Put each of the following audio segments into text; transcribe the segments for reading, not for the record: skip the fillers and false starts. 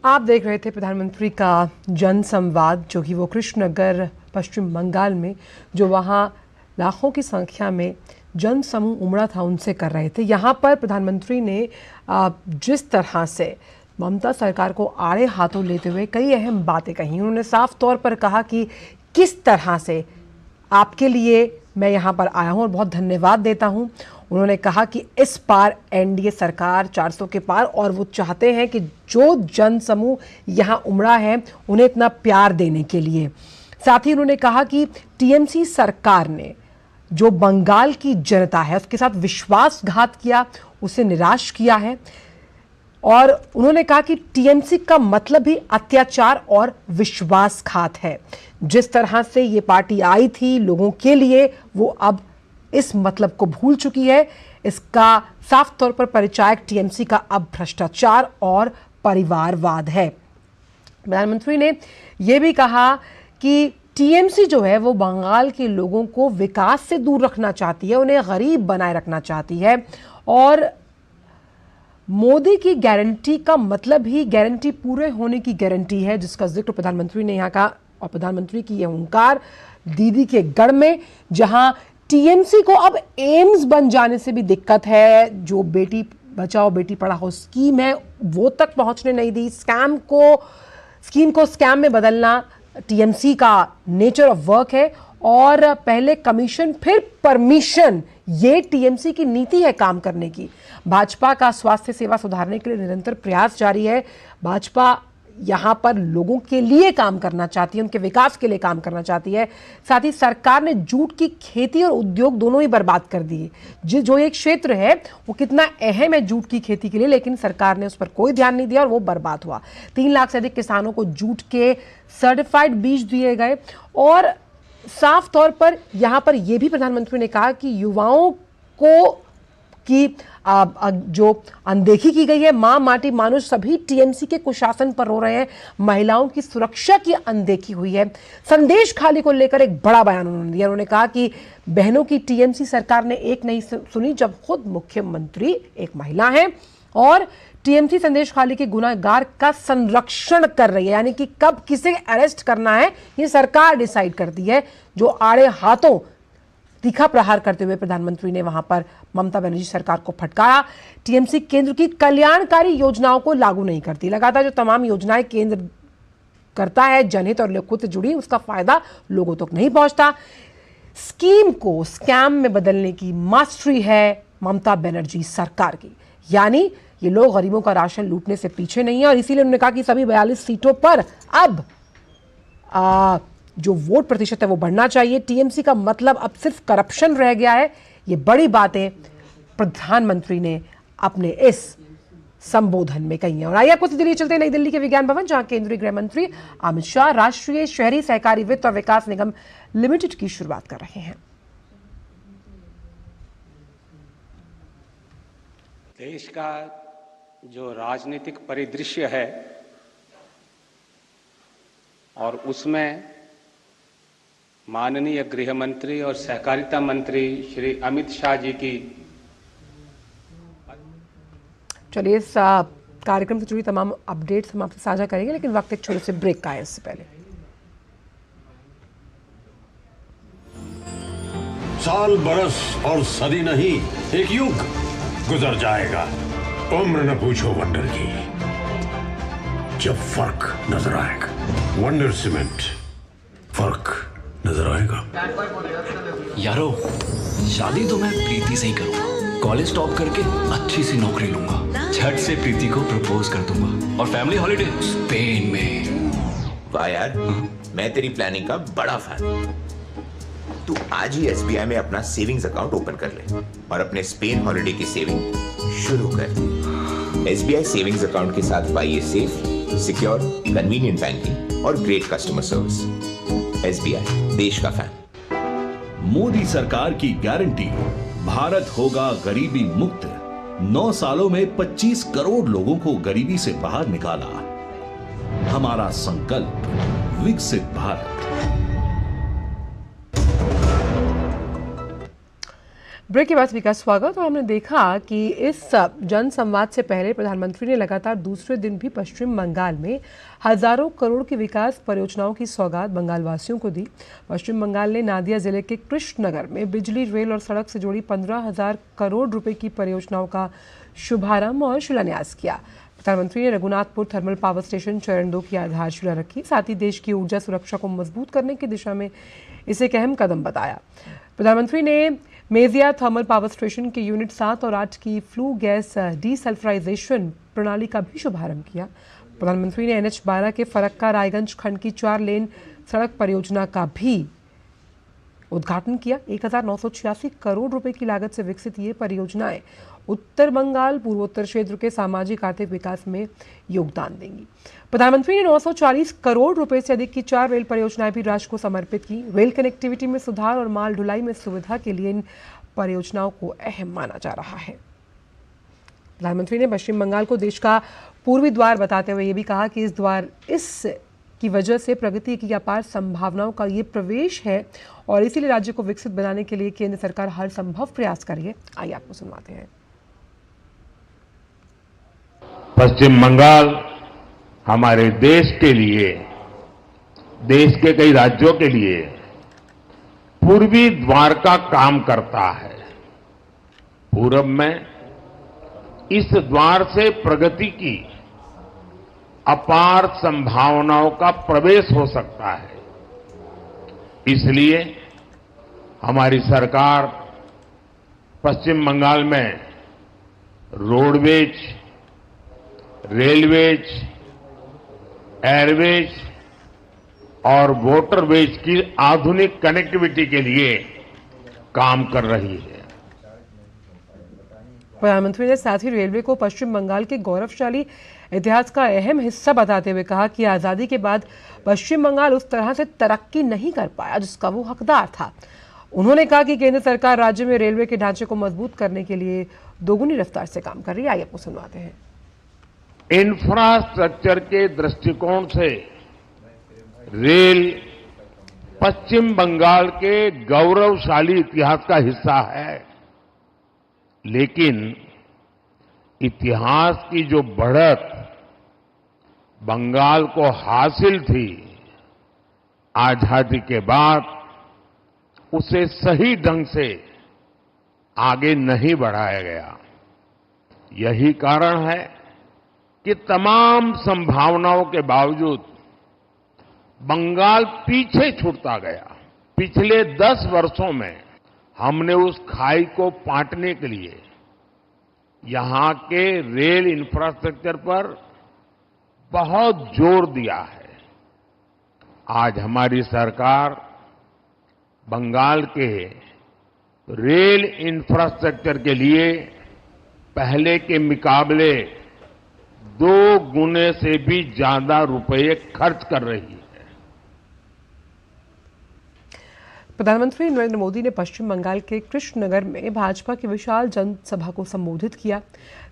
आप देख रहे थे प्रधानमंत्री का जन संवाद, जो कि वो कृष्णनगर पश्चिम बंगाल में जो वहाँ लाखों की संख्या में जन समूह उमड़ा था उनसे कर रहे थे। यहाँ पर प्रधानमंत्री ने जिस तरह से ममता सरकार को आड़े हाथों लेते हुए कई अहम बातें कही। उन्होंने साफ तौर पर कहा कि किस तरह से आपके लिए मैं यहाँ पर आया हूँ और बहुत धन्यवाद देता हूँ। उन्होंने कहा कि इस बार एनडीए सरकार 400 के पार और वो चाहते हैं कि जो जन समूह यहाँ उमड़ा है उन्हें इतना प्यार देने के लिए। साथ ही उन्होंने कहा कि टीएमसी सरकार ने जो बंगाल की जनता है उसके साथ विश्वासघात किया, उसे निराश किया है। और उन्होंने कहा कि टीएमसी का मतलब ही अत्याचार और विश्वासघात है। जिस तरह से ये पार्टी आई थी लोगों के लिए, वो अब इस मतलब को भूल चुकी है। इसका साफ तौर पर परिचायक टीएमसी का अब भ्रष्टाचार और परिवारवाद है। प्रधानमंत्री ने यह भी कहा कि टीएमसी जो है वो बंगाल के लोगों को विकास से दूर रखना चाहती है, उन्हें गरीब बनाए रखना चाहती है। और मोदी की गारंटी का मतलब ही गारंटी पूरे होने की गारंटी है, जिसका जिक्र प्रधानमंत्री ने यहाँ कहा। और प्रधानमंत्री की यह हुंकार दीदी के गढ़ में, जहां टीएमसी को अब एम्स बन जाने से भी दिक्कत है। जो बेटी बचाओ बेटी पढ़ाओ स्कीम है वो तक पहुंचने नहीं दी। स्कीम को स्कैम में बदलना टीएमसी का नेचर ऑफ वर्क है। और पहले कमीशन फिर परमिशन, ये टीएमसी की नीति है काम करने की। भाजपा का स्वास्थ्य सेवा सुधारने के लिए निरंतर प्रयास जारी है। भाजपा यहां पर लोगों के लिए काम करना चाहती है, उनके विकास के लिए काम करना चाहती है। साथ ही सरकार ने जूट की खेती और उद्योग दोनों ही बर्बाद कर दिए। जो एक क्षेत्र है वो कितना अहम है जूट की खेती के लिए, लेकिन सरकार ने उस पर कोई ध्यान नहीं दिया और वो बर्बाद हुआ। 3 लाख से अधिक किसानों को जूट के सर्टिफाइड बीज दिए गए। और साफ तौर पर यहां पर यह भी प्रधानमंत्री ने कहा कि युवाओं को की जो अनदेखी की गई है। मां माटी मानुष सभी टीएमसी के कुशासन पर रो रहे हैं। महिलाओं की सुरक्षा की अनदेखी हुई है। संदेश खाली को लेकर एक बड़ा बयान उन्होंने दिया। उन्होंने कहा कि बहनों की टीएमसी सरकार ने एक नहीं सुनी, जब खुद मुख्यमंत्री एक महिला हैं और टीएमसी संदेश खाली के गुनाहगार का संरक्षण कर रही है। यानी कि कब किसे अरेस्ट करना है ये सरकार डिसाइड करती है। जो आड़े हाथों तीखा प्रहार करते हुए प्रधानमंत्री ने वहां पर ममता बनर्जी सरकार को फटकारा। टीएमसी केंद्र की कल्याणकारी योजनाओं को लागू नहीं करती। लगातार जो तमाम योजनाएं केंद्र करता है जनहित और लोकहित से जुड़ी, उसका फायदा लोगों तक नहीं पहुंचता। स्कीम को स्कैम में बदलने की मास्टरी है ममता बनर्जी सरकार की। यानी ये लोग गरीबों का राशन लूटने से पीछे नहीं है। और इसीलिए उन्होंने कहा कि सभी 42 सीटों पर अब जो वोट प्रतिशत है वो बढ़ना चाहिए। टीएमसी का मतलब अब सिर्फ करप्शन रह गया है। ये बड़ी बातें प्रधानमंत्री ने अपने इस संबोधन में कही है। और आइए कुछ दिल्ली चलते हैं नई दिल्ली के विज्ञान भवन, जहां केंद्रीय गृह मंत्री अमित शाह राष्ट्रीय शहरी सहकारी वित्त और विकास निगम लिमिटेड की शुरुआत कर रहे हैं। देश का जो राजनीतिक परिदृश्य है और उसमें माननीय गृह मंत्री और सहकारिता मंत्री श्री अमित शाह जी की, चलिए इस कार्यक्रम से जुड़ी तमाम अपडेट्स हम आपसे साझा करेंगे, लेकिन वक्त एक छोटे से ब्रेक का है। इससे पहले साल बरस और सदी नहीं, एक युग गुजर जाएगा। उम्र न पूछो वंडर की, जब फर्क नजर आएगा। वंडर सीमेंट, फर्क नजर आएगा। यारो, शादी तो मैं प्रीति से ही करूंगा। कॉलेज टॉप करके अच्छी सी नौकरी लूंगा, झट से प्रीति को प्रपोज कर दूंगा और फैमिली हॉलिडे स्पेन में। वाह यार, मैं तेरी प्लानिंग का बड़ा फैन। तू आज ही एसबीआई में अपना सेविंग्स अकाउंट ओपन कर ले और अपने स्पेन हॉलिडे की सेविंग शुरू कर। एसबीआई सेविंग्स अकाउंट के साथ पाइए सेफ, सिक्योर, कन्वीनियंट बैंकिंग और ग्रेट कस्टमर सर्विस। एसबीआई, देश का फैन। मोदी सरकार की गारंटी, भारत होगा गरीबी मुक्त। 9 सालों में 25 करोड़ लोगों को गरीबी से बाहर निकाला। हमारा संकल्प, विकसित भारत। ब्रेक के बाद सभी का स्वागत। और हमने देखा कि इस जन संवाद से पहले प्रधानमंत्री ने लगातार दूसरे दिन भी पश्चिम बंगाल में हजारों करोड़ की विकास परियोजनाओं की सौगात बंगाल वासियों को दी। पश्चिम बंगाल ने नादिया जिले के कृष्णनगर में बिजली, रेल और सड़क से जुड़ी 15,000 करोड़ रुपए की परियोजनाओं का शुभारंभ और शिलान्यास किया। प्रधानमंत्री ने रघुनाथपुर थर्मल पावर स्टेशन चरण 2 की आधारशिला रखी। साथ ही देश की ऊर्जा सुरक्षा को मजबूत करने की दिशा में इसे एक अहम कदम बताया। प्रधानमंत्री ने मेजिया थर्मल पावर स्टेशन के यूनिट 7 और 8 की फ्लू गैस डीसल्फराइजेशन प्रणाली का भी शुभारंभ किया। प्रधानमंत्री ने NH-12 के फरक्का रायगंज खंड की 4 लेन सड़क परियोजना का भी उद्घाटन किया। 1986 करोड़ रुपए की लागत से विकसित ये परियोजनाएं उत्तर बंगाल पूर्वोत्तर क्षेत्र के सामाजिक आर्थिक विकास में योगदान देंगी। प्रधानमंत्री ने 940 करोड़ रुपए से अधिक की 4 रेल परियोजनाएं भी राष्ट्र को समर्पित की। रेल कनेक्टिविटी में सुधार और माल ढुलाई में सुविधा के लिए इन परियोजनाओं को अहम माना जा रहा है। प्रधानमंत्री ने पश्चिम बंगाल को देश का पूर्वी द्वार बताते हुए ये भी कहा कि इस की वजह से प्रगति की अपार संभावनाओं का ये प्रवेश है और इसीलिए राज्य को विकसित बनाने के लिए केंद्र सरकार हर संभव प्रयास कर रही है। आइए आपको सुनवाते हैं। पश्चिम बंगाल हमारे देश के लिए, देश के कई राज्यों के लिए पूर्वी द्वार का काम करता है। पूरब में इस द्वार से प्रगति की अपार संभावनाओं का प्रवेश हो सकता है। इसलिए हमारी सरकार पश्चिम बंगाल में रोडवेज, रेलवेज, एयरवेज और वाटरवेज की आधुनिक कनेक्टिविटी के लिए काम कर रही है। प्रधानमंत्री ने साथ ही रेलवे को पश्चिम बंगाल के गौरवशाली इतिहास का अहम हिस्सा बताते हुए कहा कि आजादी के बाद पश्चिम बंगाल उस तरह से तरक्की नहीं कर पाया जिसका वो हकदार था। उन्होंने कहा कि केंद्र सरकार राज्य में रेलवे के ढांचे को मजबूत करने के लिए दोगुनी रफ्तार से काम कर रही है। आइए आपको सुनवाते हैं। इंफ्रास्ट्रक्चर के दृष्टिकोण से रेल पश्चिम बंगाल के गौरवशाली इतिहास का हिस्सा है, लेकिन इतिहास की जो बढ़त बंगाल को हासिल थी, आजादी के बाद उसे सही ढंग से आगे नहीं बढ़ाया गया। यही कारण है कि तमाम संभावनाओं के बावजूद बंगाल पीछे छूटता गया। पिछले 10 वर्षों में हमने उस खाई को पाटने के लिए यहां के रेल इंफ्रास्ट्रक्चर पर बहुत जोर दिया है। आज हमारी सरकार बंगाल के रेल इंफ्रास्ट्रक्चर के लिए पहले के मुकाबले 2 गुने से भी ज्यादा रुपए खर्च कर रही है। प्रधानमंत्री नरेंद्र मोदी ने पश्चिम बंगाल के कृष्णनगर में भाजपा की विशाल जनसभा को संबोधित किया।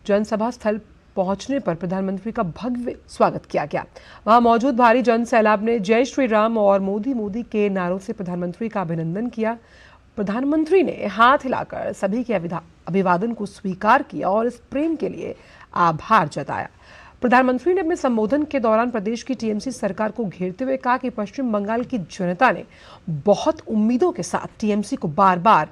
जनसभा स्थल पहुंचने पर प्रधानमंत्री का भव्य स्वागत किया गया। वहां मौजूद भारी जन सैलाब ने जय श्री राम और मोदी मोदी के नारों से प्रधानमंत्री का अभिनंदन किया। प्रधानमंत्री ने हाथ हिलाकर सभी के अभिवादन को स्वीकार किया और इस प्रेम के लिए आभार जताया। प्रधानमंत्री ने अपने संबोधन के दौरान प्रदेश की टीएमसी सरकार को घेरते हुए कहा कि पश्चिम बंगाल की जनता ने बहुत उम्मीदों के साथ टीएमसी को बार बार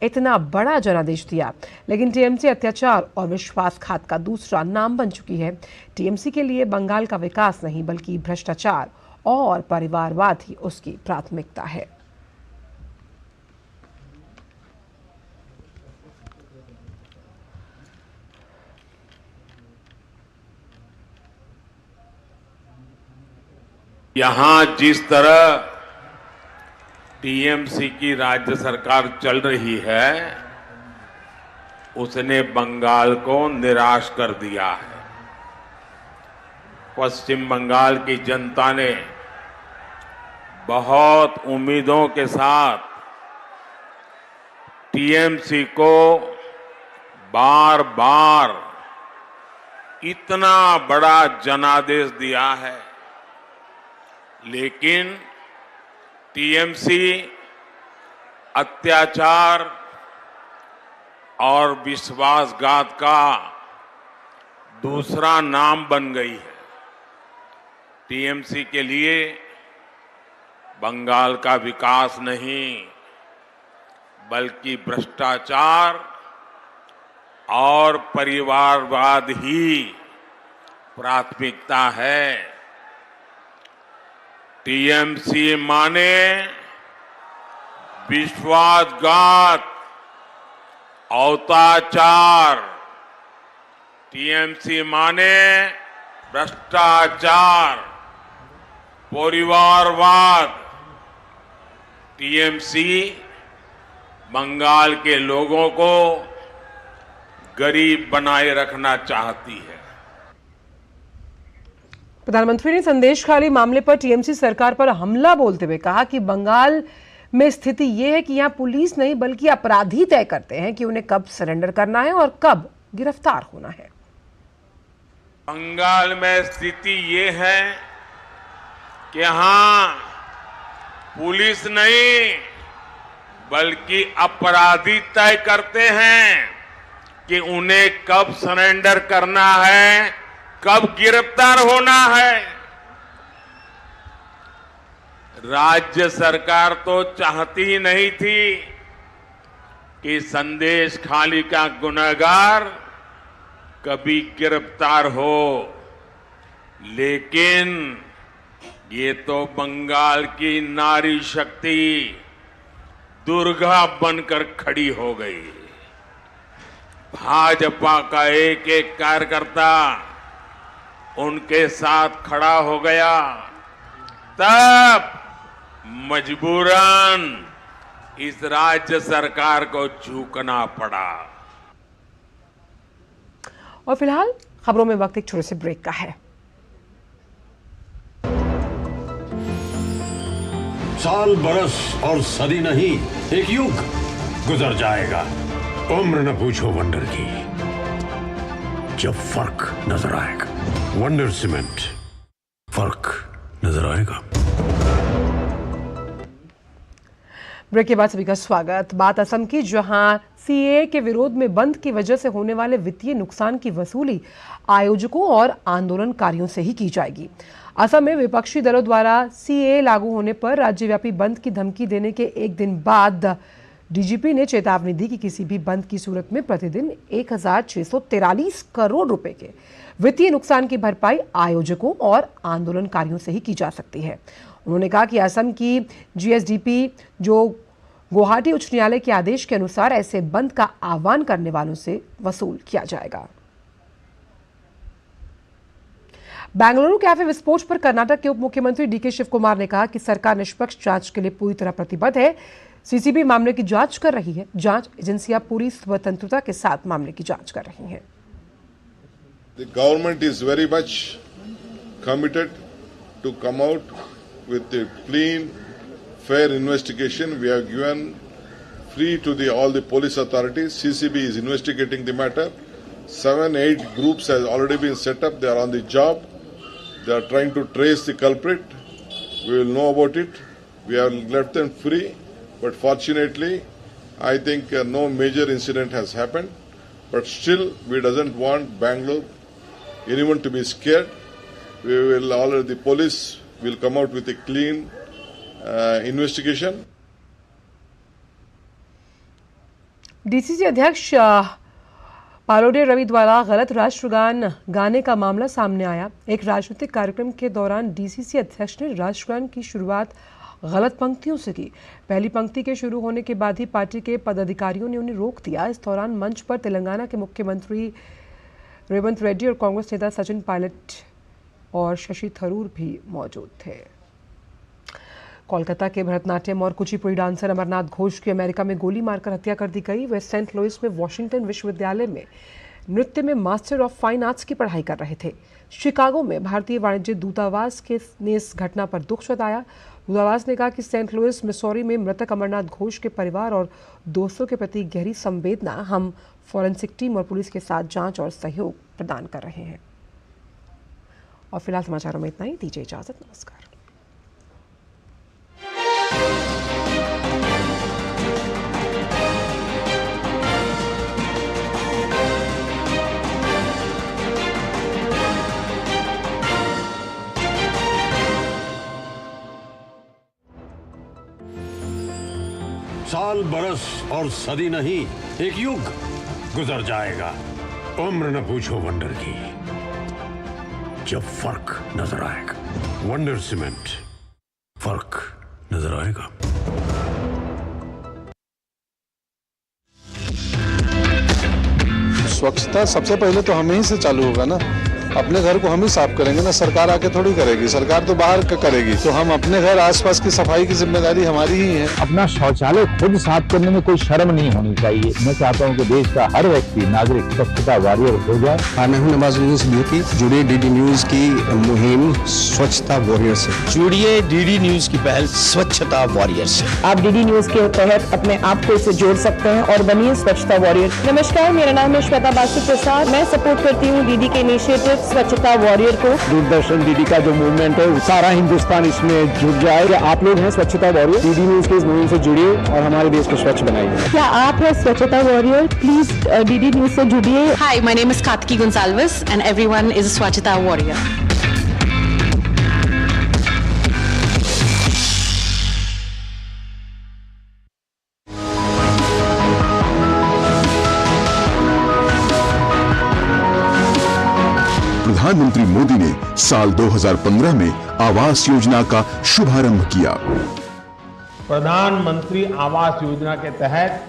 इतना बड़ा जनादेश दिया, लेकिन टीएमसी अत्याचार और विश्वासघात का दूसरा नाम बन चुकी है। टीएमसी के लिए बंगाल का विकास नहीं बल्कि भ्रष्टाचार और परिवारवाद ही उसकी प्राथमिकता है। यहां जिस तरह टीएमसी की राज्य सरकार चल रही है, उसने बंगाल को निराश कर दिया है। पश्चिम बंगाल की जनता ने बहुत उम्मीदों के साथ टीएमसी को बार बार इतना बड़ा जनादेश दिया है, लेकिन टीएमसी अत्याचार, और विश्वासघात का दूसरा नाम बन गई है। टीएमसी के लिए बंगाल का विकास नहीं बल्कि भ्रष्टाचार और परिवारवाद ही प्राथमिकता है। टीएमसी माने विश्वासघात, अत्याचार, टीएमसी माने भ्रष्टाचार, परिवारवाद। टीएमसी बंगाल के लोगों को गरीब बनाए रखना चाहती है। प्रधानमंत्री ने संदेश खाली मामले पर टीएमसी सरकार पर हमला बोलते हुए कहा कि बंगाल में स्थिति यह है कि यहां पुलिस नहीं बल्कि अपराधी तय करते हैं कि उन्हें कब सरेंडर करना है और कब गिरफ्तार होना है। बंगाल में स्थिति ये है कि यहां पुलिस नहीं बल्कि अपराधी तय करते हैं कि उन्हें कब सरेंडर करना है, कब गिरफ्तार होना है। राज्य सरकार तो चाहती ही नहीं थी कि संदेश खाली का गुनहगार कभी गिरफ्तार हो, लेकिन ये तो बंगाल की नारी शक्ति दुर्गा बनकर खड़ी हो गई। भाजपा का एक एक कार्यकर्ता उनके साथ खड़ा हो गया, तब मजबूरन इस राज्य सरकार को झुकना पड़ा। और फिलहाल खबरों में वक्त एक छोटे से ब्रेक का है। साल, बरस और सदी नहीं, एक युग गुजर जाएगा। उम्र न पूछो वंडर की, जब फर्क नजर आएगा। वंडर सीमेंट, फर्क नजर आएगा। ब्रेक के बाद सभी का स्वागत। बात असम की, जहां सीएए के विरोध में बंद की वजह से होने वाले वित्तीय नुकसान की वसूली आयोजकों और आंदोलनकारियों से ही की जाएगी। असम में विपक्षी दलों द्वारा सीएए लागू होने पर राज्यव्यापी बंद की धमकी देने के एक दिन बाद डीजीपी ने चेतावनी दी कि किसी भी बंद की सूरत में प्रतिदिन 1643 करोड़ रुपए के वित्तीय नुकसान की भरपाई आयोजकों और आंदोलनकारियों से ही की जा सकती है। उन्होंने कहा कि असम की जीएसडीपी, जो गुवाहाटी उच्च न्यायालय के आदेश के अनुसार ऐसे बंद का आह्वान करने वालों से वसूल किया जाएगा। बेंगलुरु कैफे विस्फोट पर कर्नाटक के उप मुख्यमंत्री डीके शिव कुमार ने कहा कि सरकार निष्पक्ष जांच के लिए पूरी तरह प्रतिबद्ध है। सीसीबी मामले की जांच कर रही है। जांच एजेंसियां पूरी स्वतंत्रता के साथ मामले की जांच कर रही हैं। The government is very much committed to come out with a clean, fair investigation. We have given free to all the police authorities. CCB is investigating the matter. 7-8 groups has already been set up. They are on the job. They are trying to trace the culprit. We will know about it. We have left them free. But fortunately, I think no major incident has happened. But still, we doesn't want Bangalore, anyone to be scared. We will, all the police will come out with a clean investigation. DCC अध्यक्ष पालोडे रवि द्वारा गलत राष्ट्रगान गाने का मामला सामने आया। एक राजनीतिक कार्यक्रम के दौरान डीसीसी अध्यक्ष ने राष्ट्रगान की शुरुआत गलत पंक्तियों से की। पहली पंक्ति के शुरू होने के बाद ही पार्टी के पदाधिकारियों ने उन्हें रोक दिया। इस दौरान मंच पर तेलंगाना के मुख्यमंत्री रेवंत रेड्डी और कांग्रेस नेता सचिन पायलट और शशि थरूर भी मौजूद थे। कोलकाता के भरतनाट्यम और कुचिपुड़ी डांसर अमरनाथ घोष की अमेरिका में गोली मारकर हत्या कर दी गई। वे सेंट लुइस में वॉशिंगटन विश्वविद्यालय में नृत्य में मास्टर ऑफ फाइन आर्ट्स की पढ़ाई कर रहे थे। शिकागो में भारतीय वाणिज्य दूतावास ने इस घटना पर दुख जताया। दूतावास ने कहा कि सेंट लुइस मिसौरी में मृतक अमरनाथ घोष के परिवार और दोस्तों के प्रति गहरी संवेदना। हम फॉरेंसिक टीम और पुलिस के साथ जांच और सहयोग प्रदान कर रहे हैं। और फिलहाल समाचारों में इतना ही। दीजिए इजाजत। नमस्कार। साल बरस और सदी नहीं, एक युग गुजर जाएगा। उम्र न पूछो वंडर की, जब फर्क नजर आएगा। वंडर सीमेंट, फर्क नजर आएगा। स्वच्छता सबसे पहले तो हमें ही से चालू होगा ना। अपने घर को हम ही साफ करेंगे ना, सरकार आके थोड़ी करेगी। सरकार तो बाहर का करेगी, तो हम अपने घर आसपास की सफाई की जिम्मेदारी हमारी ही है। अपना शौचालय खुद साफ करने में कोई शर्म नहीं होनी चाहिए। मैं चाहता हूं कि देश का हर व्यक्ति नागरिक स्वच्छता वॉरियर हो जाए। मैं हूं नवाजुद्दीन सिद्दीकी। जुड़िए डीडी न्यूज की मुहिम स्वच्छता वॉरियर से। जुड़िए डीडी न्यूज की पहल स्वच्छता वॉरियर से। आप डीडी न्यूज के तहत अपने आप को इससे जोड़ सकते हैं और बनिए स्वच्छता वॉरियर। नमस्कार, मेरा नाम है श्वेता बासु प्रसाद। मैं सपोर्ट करती हूँ डीडी के इनिशिएटिव स्वच्छता वॉरियर को। दूरदर्शन डीडी का जो मूवमेंट है, सारा हिंदुस्तान इसमें जुट जाए। आप लोग हैं स्वच्छता वॉरियर, डीडी न्यूज के इस मुहिम से जुड़िए और हमारे देश को स्वच्छ बनाइए। क्या आप हैं स्वच्छता वॉरियर? प्लीज डीडी न्यूज से जुड़िए। Hi, my name is Kartiki Gonsalves and everyone is a swachhata warrior. प्रधानमंत्री मोदी ने साल 2015 में आवास योजना का शुभारंभ किया। प्रधानमंत्री आवास योजना के तहत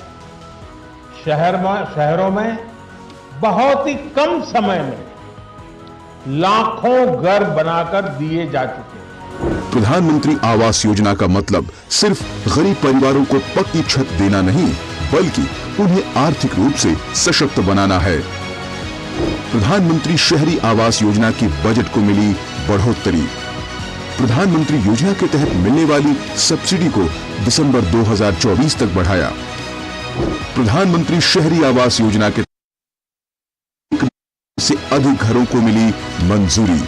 शहरों में बहुत ही कम समय में लाखों घर बनाकर दिए जा चुके हैं। प्रधानमंत्री आवास योजना का मतलब सिर्फ गरीब परिवारों को पक्की छत देना नहीं, बल्कि उन्हें आर्थिक रूप से सशक्त बनाना है। प्रधानमंत्री शहरी आवास योजना की बजट को मिली बढ़ोतरी। प्रधानमंत्री योजना के तहत मिलने वाली सब्सिडी को दिसंबर 2024 तक बढ़ाया। प्रधानमंत्री शहरी आवास योजना के से अधिक घरों को मिली मंजूरी।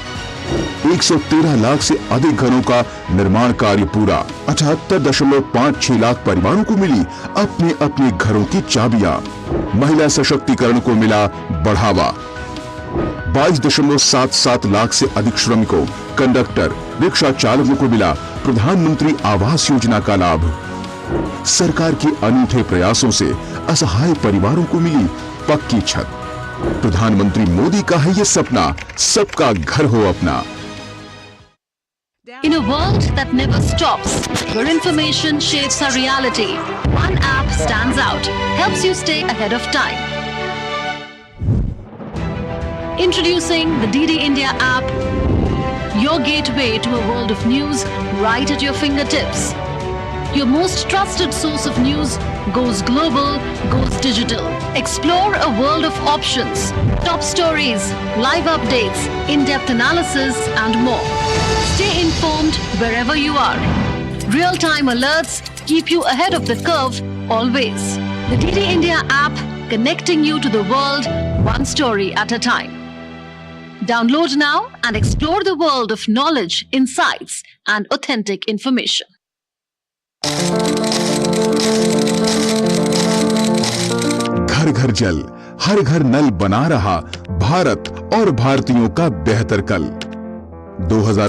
113 लाख से अधिक घरों का निर्माण कार्य पूरा। 78.56 लाख परिवारों को मिली अपने अपने घरों की चाबियां। महिला सशक्तिकरण को मिला बढ़ावा। 22.77 लाख से अधिक श्रमिकों, कंडक्टर, रिक्शा चालकों को मिला प्रधानमंत्री आवास योजना का लाभ। सरकार के अनूठे प्रयासों से असहाय परिवारों को मिली पक्की छत। प्रधानमंत्री मोदी का है ये सपना, सबका घर हो अपना। In a world that never stops, where information shapes our reality, one app stands out, helps you stay ahead of time. Introducing the DD India app, your gateway to a world of news right at your fingertips. Your most trusted source of news goes global, goes digital. Explore a world of options, top stories, live updates, in-depth analysis and more. Stay informed wherever you are. Real-time alerts keep you ahead of the curve always. The DD India app, connecting you to the world one story at a time. Download now and explore the world of knowledge, insights and authentic information. घर घर जल, हर घर नल बना रहा भारत और भारतीयों का बेहतर कल। 2000